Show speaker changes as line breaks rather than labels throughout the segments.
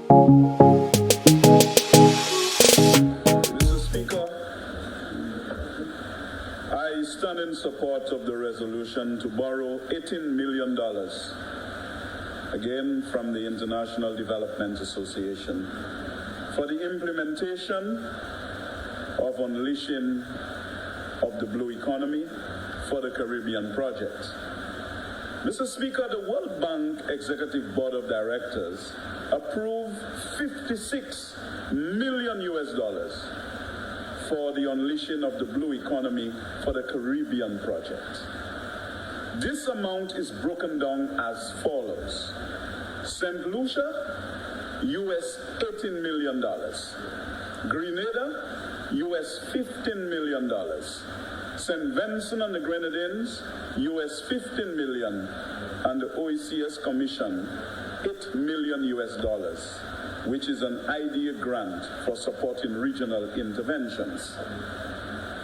Mr. Speaker, I stand in support of the resolution to borrow $18 million, again from the International Development Association, for the implementation of unleashing of the blue economy for the Caribbean project. Mr. Speaker, the World Bank Executive Board of Directors approved $56 million for the unleashing of the blue economy for the Caribbean project. This amount is broken down as follows. St. Lucia, US $18 million. Grenada, US $15 million. St. Vincent and the Grenadines, US $15 million. And the OECS Commission, $8 million, which is an IDEA grant for supporting regional interventions.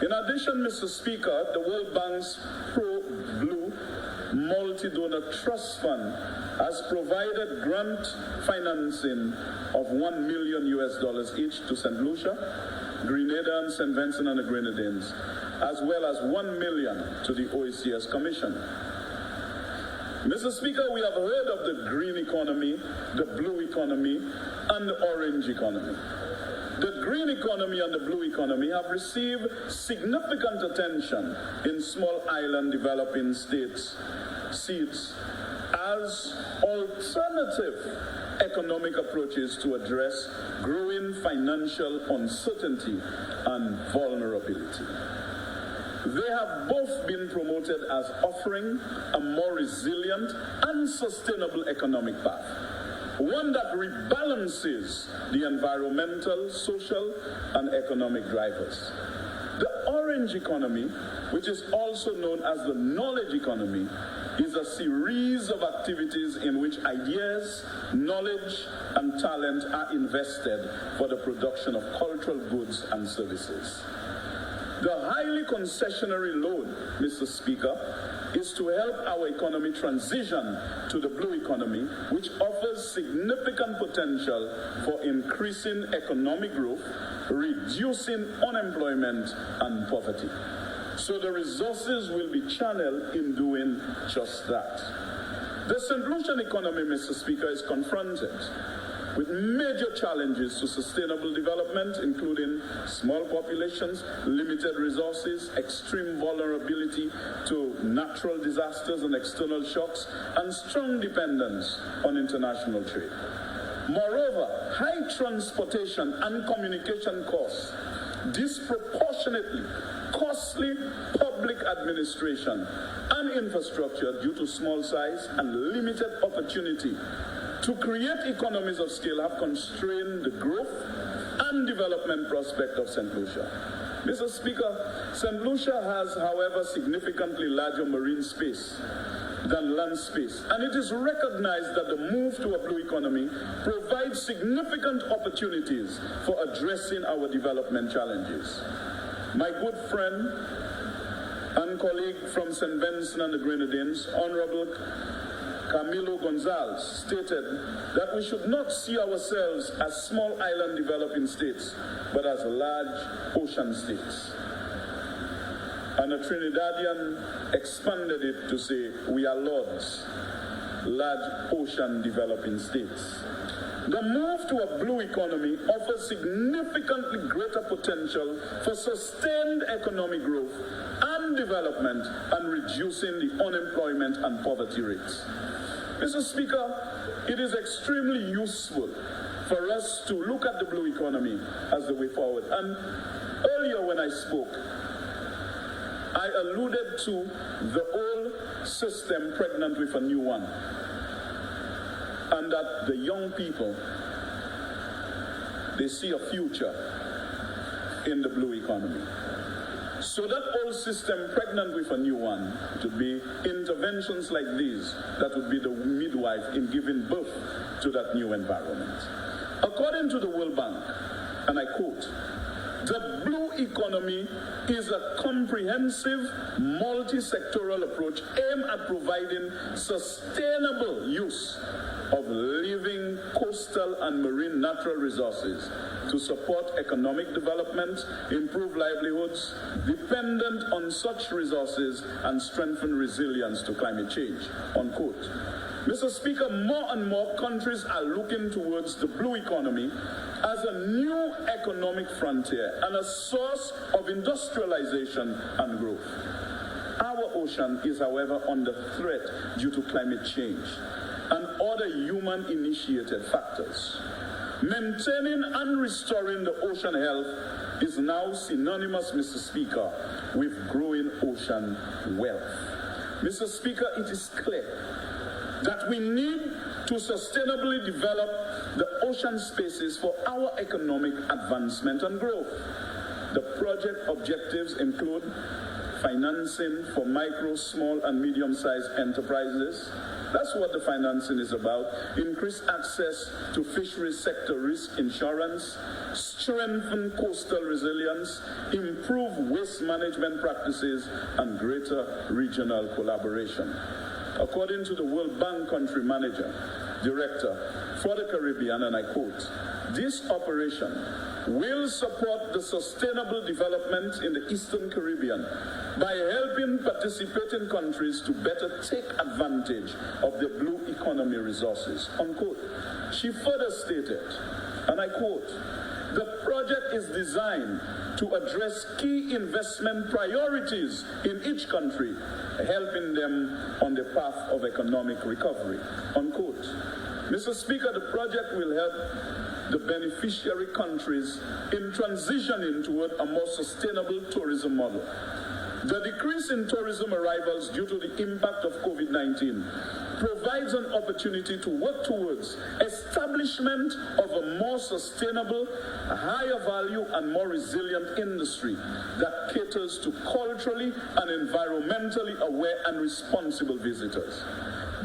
In addition, Mr. Speaker, the World Bank's Pro-Blue Multi-Donor Trust Fund has provided grant financing of $1 million each to St. Lucia, Grenada and St. Vincent and the Grenadines, as well as $1 million to the OECS Commission. Mr. Speaker, we have heard of the green economy, the blue economy, and the orange economy. The green economy and the blue economy have received significant attention in small island developing states as alternative economic approaches to address growing financial uncertainty and vulnerability. They have both been promoted as offering a more resilient and sustainable economic path, one that rebalances the environmental, social, and economic drivers. The orange economy, which is also known as the knowledge economy, is a series of activities in which ideas, knowledge, and talent are invested for the production of cultural goods and services. The highly concessionary loan, Mr. Speaker, is to help our economy transition to the blue economy, which offers significant potential for increasing economic growth, reducing unemployment and poverty. So the resources will be channeled in doing just that. The St. Lucian economy, Mr. Speaker, is confronted with major challenges to sustainable development, including small populations, limited resources, extreme vulnerability to natural disasters and external shocks, and strong dependence on international trade. Moreover, high transportation and communication costs, disproportionately costly public administration and infrastructure due to small size and limited opportunity to create economies of scale have constrained the growth and development prospect of St. Lucia. Mr. Speaker, St. Lucia has, however, significantly larger marine space than land space, and it is recognized that the move to a blue economy provides significant opportunities for addressing our development challenges. My good friend and colleague from St. Vincent and the Grenadines, Honorable Camilo Gonzalez, stated that we should not see ourselves as small island developing states, but as large ocean states. And a Trinidadian expanded it to say, we are lords, large ocean developing states. The move to a blue economy offers significantly greater potential for sustained economic growth and development and reducing the unemployment and poverty rates. Mr. Speaker, it is extremely useful for us to look at the blue economy as the way forward. And earlier when I spoke, I alluded to the old system pregnant with a new one, and that the young people, they see a future in the blue economy. So that old system pregnant with a new one, it would be interventions like these that would be the midwife in giving birth to that new environment. According to the World Bank, and I quote, the blue economy is a comprehensive, multi-sectoral approach aimed at providing sustainable use of living coastal and marine natural resources to support economic development, improve livelihoods dependent on such resources, and strengthen resilience to climate change, unquote. Mr. Speaker, more and more countries are looking towards the blue economy as a new economic frontier and a source of industrialization and growth. Our ocean is, however, under threat due to climate change and other human-initiated factors. Maintaining and restoring the ocean health is now synonymous, Mr. Speaker, with growing ocean wealth. Mr. Speaker, it is clear that we need to sustainably develop the ocean spaces for our economic advancement and growth. The project objectives include financing for micro, small, and medium-sized enterprises. That's what the financing is about. Increased access to fisheries sector risk insurance, strengthen coastal resilience, improve waste management practices, and greater regional collaboration. According to the World Bank Country Manager, Director for the Caribbean, and I quote, "This operation will support the sustainable development in the Eastern Caribbean by helping participating countries to better take advantage of the blue economy resources," unquote. She further stated, and I quote, "The project is designed to address key investment priorities in each country, helping them on the path of economic recovery," unquote. Mr. Speaker, the project will help the beneficiary countries in transitioning toward a more sustainable tourism model. The decrease in tourism arrivals due to the impact of COVID-19 provides an opportunity to work towards establishment of a more sustainable, higher value, and more resilient industry that caters to culturally and environmentally aware and responsible visitors.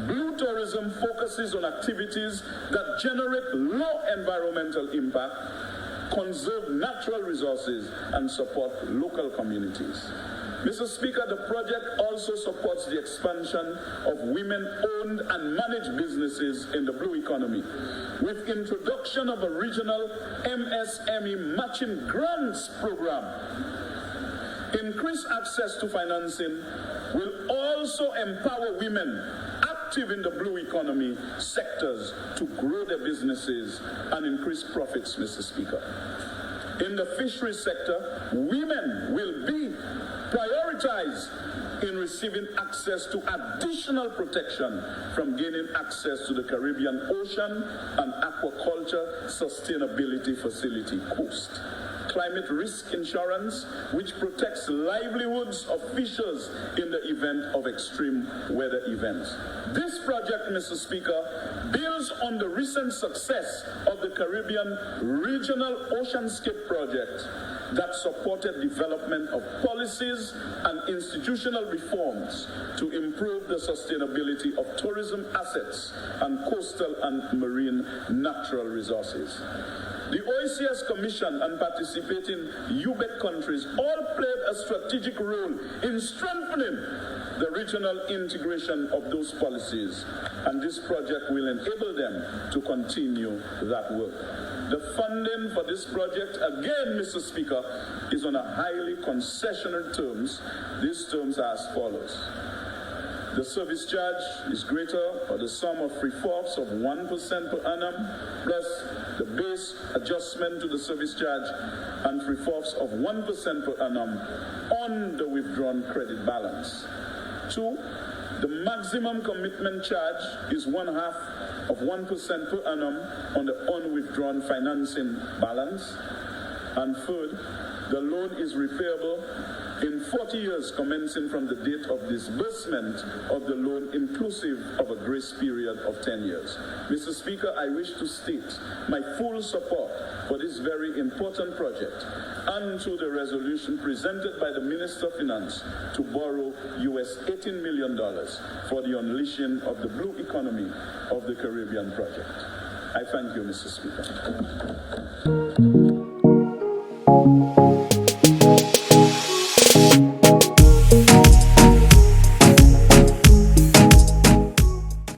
Blue tourism focuses on activities that generate low environmental impact, conserve natural resources, and support local communities. Mr. Speaker, the project also supports the expansion of women-owned and managed businesses in the blue economy, with introduction of a regional MSME matching grants program. Increased access to financing will also empower women active in the blue economy sectors to grow their businesses and increase profits, Mr. Speaker. In the fisheries sector, women will be prioritized in receiving access to additional protection from gaining access to the Caribbean Ocean and Aquaculture Sustainability Facility Coast. Climate risk insurance, which protects livelihoods of fishers in the event of extreme weather events. This project, Mr. Speaker, builds on the recent success of the Caribbean Regional Oceanscape Project that supported development of policies and institutional reforms to improve the sustainability of tourism assets and coastal and marine natural resources. The OECS Commission and participating UBEC countries all played a strategic role in strengthening the regional integration of those policies, and this project will enable them to continue that work. The funding for this project, again, Mr. Speaker, is on a highly concessional terms. These terms are as follows. The service charge is greater or the sum of 3/4 of 1% per annum, plus the base adjustment to the service charge and 3/4 of 1% per annum on the withdrawn credit balance. 2, the maximum commitment charge is 1/2 of 1% per annum on the unwithdrawn financing balance. And third, the loan is repayable in 40 years commencing from the date of disbursement of the loan, inclusive of a grace period of 10 years. Mr. Speaker, I wish to state my full support for this very important project and to the resolution presented by the Minister of Finance to borrow US $18 million for the unleashing of the blue economy of the Caribbean project. I thank you, Mr. Speaker.